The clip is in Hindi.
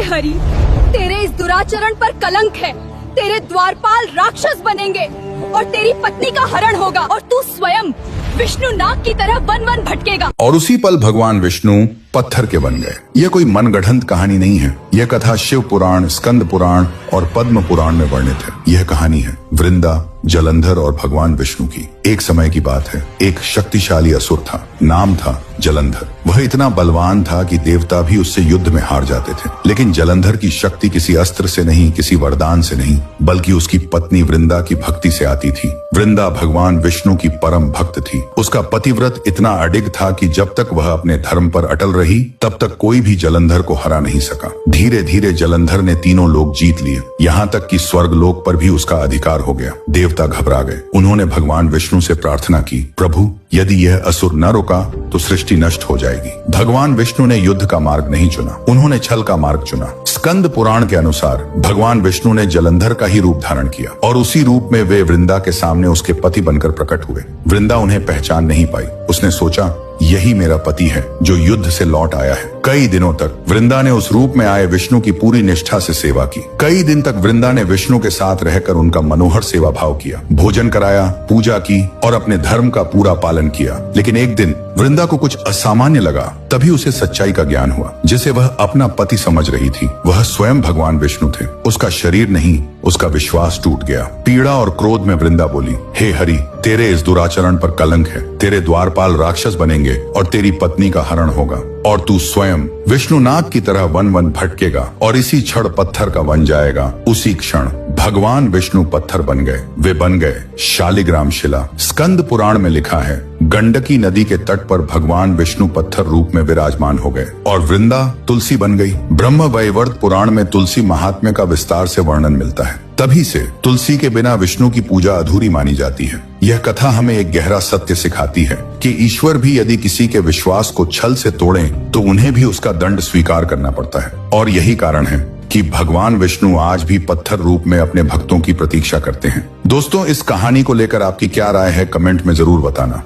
हरि, तेरे इस दुराचरण पर कलंक है। तेरे द्वारपाल राक्षस बनेंगे और तेरी पत्नी का हरण होगा और तू स्वयं विष्णु नाग की तरह वन वन भटकेगा। और उसी पल भगवान विष्णु पत्थर के बन गए। यह कोई मनगढ़ंत कहानी नहीं है। यह कथा शिव पुराण, स्कंद पुराण और पद्म पुराण में वर्णित है। यह कहानी है वृंदा, जलंधर और भगवान विष्णु की। एक समय की बात है, एक शक्तिशाली असुर था, नाम था जलंधर। वह इतना बलवान था कि देवता भी उससे युद्ध में हार जाते थे। लेकिन जलंधर की शक्ति किसी अस्त्र से नहीं, किसी वरदान से नहीं, बल्कि उसकी पत्नी वृंदा की भक्ति से आती थी। वृंदा भगवान विष्णु की परम भक्त थी। उसका पतिव्रत इतना अडिग था कि जब तक वह अपने धर्म पर अटल रही, तब तक कोई भी जलंधर को हरा नहीं सका। धीरे धीरे जलंधर ने तीनों लोक जीत लिए, यहाँ तक कि स्वर्ग लोक पर भी उसका अधिकार हो गया। देवता घबरा गए। उन्होंने भगवान विष्णु से प्रार्थना की, प्रभु यदि यह असुर न रुका तो सृष्टि नष्ट हो जाएगी। भगवान विष्णु ने युद्ध का मार्ग नहीं चुना, उन्होंने छल का मार्ग चुना। स्कंद पुराण के अनुसार भगवान विष्णु ने जलंधर का ही रूप धारण किया और उसी रूप में वे वृंदा के सामने उसके पति बनकर प्रकट हुए। वृंदा उन्हें पहचान नहीं पाई। उसने सोचा यही मेरा पति है जो युद्ध से लौट आया है। कई दिनों तक वृंदा ने उस रूप में आए विष्णु की पूरी निष्ठा से सेवा की। कई दिन तक वृंदा ने विष्णु के साथ रहकर उनका मनोहर सेवा भाव किया, भोजन कराया, पूजा की और अपने धर्म का पूरा पालन किया। लेकिन एक दिन वृंदा को कुछ असामान्य लगा। तभी उसे सच्चाई का ज्ञान हुआ। जिसे वह अपना पति समझ रही थी, वह स्वयं भगवान विष्णु थे। उसका शरीर नहीं, उसका विश्वास टूट गया। पीड़ा और क्रोध में वृंदा बोली, हे हरि, तेरे इस दुराचरण पर कलंक है। तेरे द्वारपाल राक्षस बनेंगे और तेरी पत्नी का हरण होगा और तू स्वयं विष्णु नाग की तरह वन वन भटकेगा और इसी क्षण पत्थर का बन जाएगा। उसी क्षण भगवान विष्णु पत्थर बन गए। वे बन गए शालिग्राम शिला। स्कंद पुराण में लिखा है, गंडकी नदी के तट पर भगवान विष्णु पत्थर रूप में विराजमान हो गए और वृंदा तुलसी बन गई। ब्रह्म वैवर्त पुराण में तुलसी महात्म्य का विस्तार से वर्णन मिलता है। तभी से तुलसी के बिना विष्णु की पूजा अधूरी मानी जाती है। यह कथा हमें एक गहरा सत्य सिखाती है कि ईश्वर भी यदि किसी के विश्वास को छल से तोड़ें तो उन्हें भी उसका दंड स्वीकार करना पड़ता है। और यही कारण है कि भगवान विष्णु आज भी पत्थर रूप में अपने भक्तों की प्रतीक्षा करते हैं। दोस्तों, इस कहानी को लेकर आपकी क्या राय है, कमेंट में जरूर बताना।